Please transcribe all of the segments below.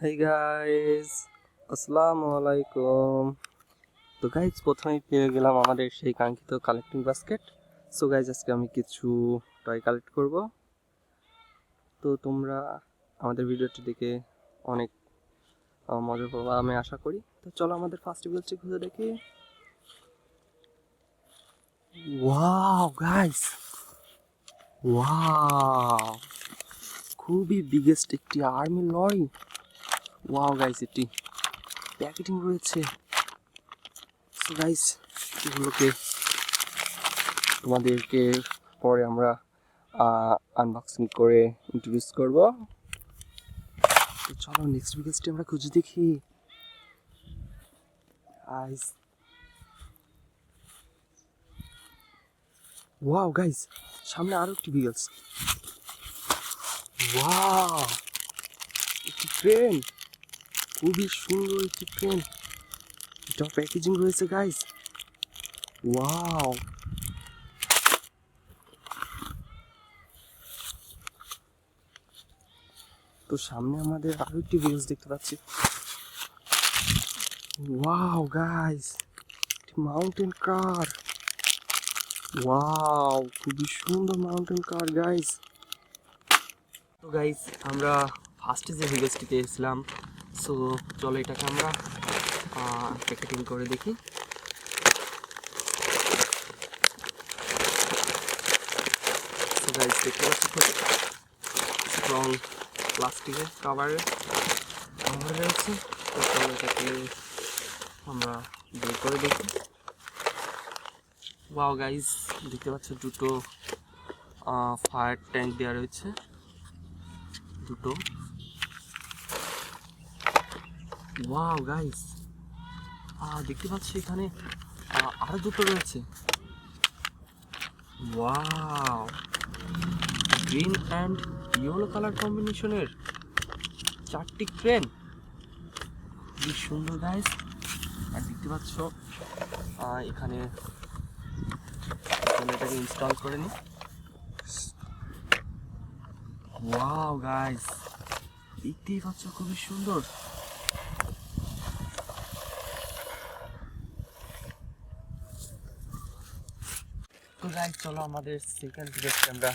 Hey guys, আসসালামু আলাইকুম। তো গাইজ প্রথমেই পেয়ে গেলাম আমাদের সেই কাঙ্ক্ষিত কালেক্টিং বাস্কেট। সো গাইজ আজকে আমি কিছু টয় কালেক্ট করব। তো তোমরা আমাদের ভিডিওটি দেখে অনেক মজা পাবো আমি আশা করি। তো চলো আমাদের ফার্স্ট ভিডিওটি খুঁজে দেখি। ওয়াও গাইজ, ওয়াও, খুবই বিগেস্ট একটি আর্মি লরি। ওয়াও গাইজ, এটি প্যাকেটিং রয়েছে। সো গাইজ এগুলোকে তোমাদেরকে পরে আমরা আনবক্সিং করে ইন্ট্রোডিউস করব। তো চলো নেক্সট ভিডিওটি আমরা খুঁজে দেখি। গাইস, ওয়াও গাইস, সামনে আরো একটি ভিগলস। ওয়াও, একটি ট্রেন, খুবই সুন্দর একটি ট্রেন। এটা প্যাকেজিং রয়েছে গাইস। ওয়াও, তো সামনে আমাদের আরো একটি ভিগলস দেখতে পাচ্ছি। ওয়াও গাইস, একটি মাউন্টেন কার। ওয়াও, খুবই সুন্দর মাউন্টেন কার গাইস। তো গাইস আমরা ফার্স্টে যে ভিগলসটি পেয়েছিলাম, সো চলো এটাকে আমরা প্যাকেটিং করে দেখি। তো গাইস দেখতে পাচ্ছি খুব স্ট্রং প্লাস্টিকের কাভারে রয়েছে। তো চলো এটাকে আমরা বের করে দেখি। ওয়াও গাইস, দেখতে পাচ্ছ দুটো ফায়ার ট্যাঙ্ক দেওয়া রয়েছে, দুটো। ওয়াও গাইস, দেখতে পাচ্ছি এখানে আরো দুটো রয়েছে। Wow, green and yellow colour কম্বিনেশনের 4টি ট্রেন, খুবই সুন্দর গাইস। আর দেখতে পাচ্ছ এখানে এটাকে ইনস্টল করে নি। ওয়াও গাইস, দেখতেই পাচ্ছ খুবই সুন্দর। তো গাইস চলো আমাদের সেকেন্ড ভিডিওটি আমরা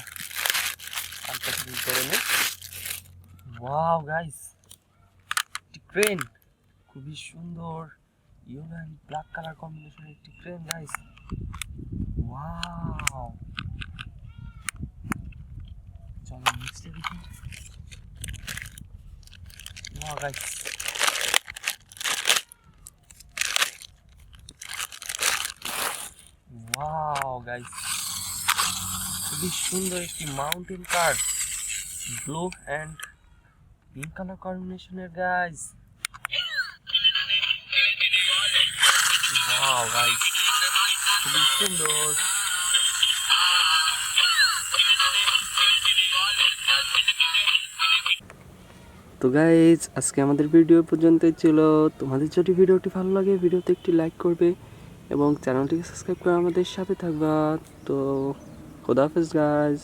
আনপ্যাকিং করে নিই। ওয়াও গাইস, একটি ট্রেন, খুবই সুন্দর ইয়েলো অ্যান্ড ব্ল্যাক কালার কম্বিনেশনের একটি ট্রেন গাইস। ওয়াও, চলো নেক্সট দেখি। ওয়াও গাইস, ওয়াও গাইস, খুবই সুন্দর একটি mountain car, blue and pink colour কম্বিনেশনের গাইস। ওয়াও গাইস, খুবই সুন্দর। তো গাইজ আজকে আমাদের ভিডিও পর্যন্তই ছিল। তোমাদের যদি ভিডিওটি ভালো লাগে ভিডিওতে একটি লাইক করবে এবং চ্যানেলটিকে সাবস্ক্রাইব করে আমাদের সাথে থাকবা। তো খোদা হাফেজ গাইজ।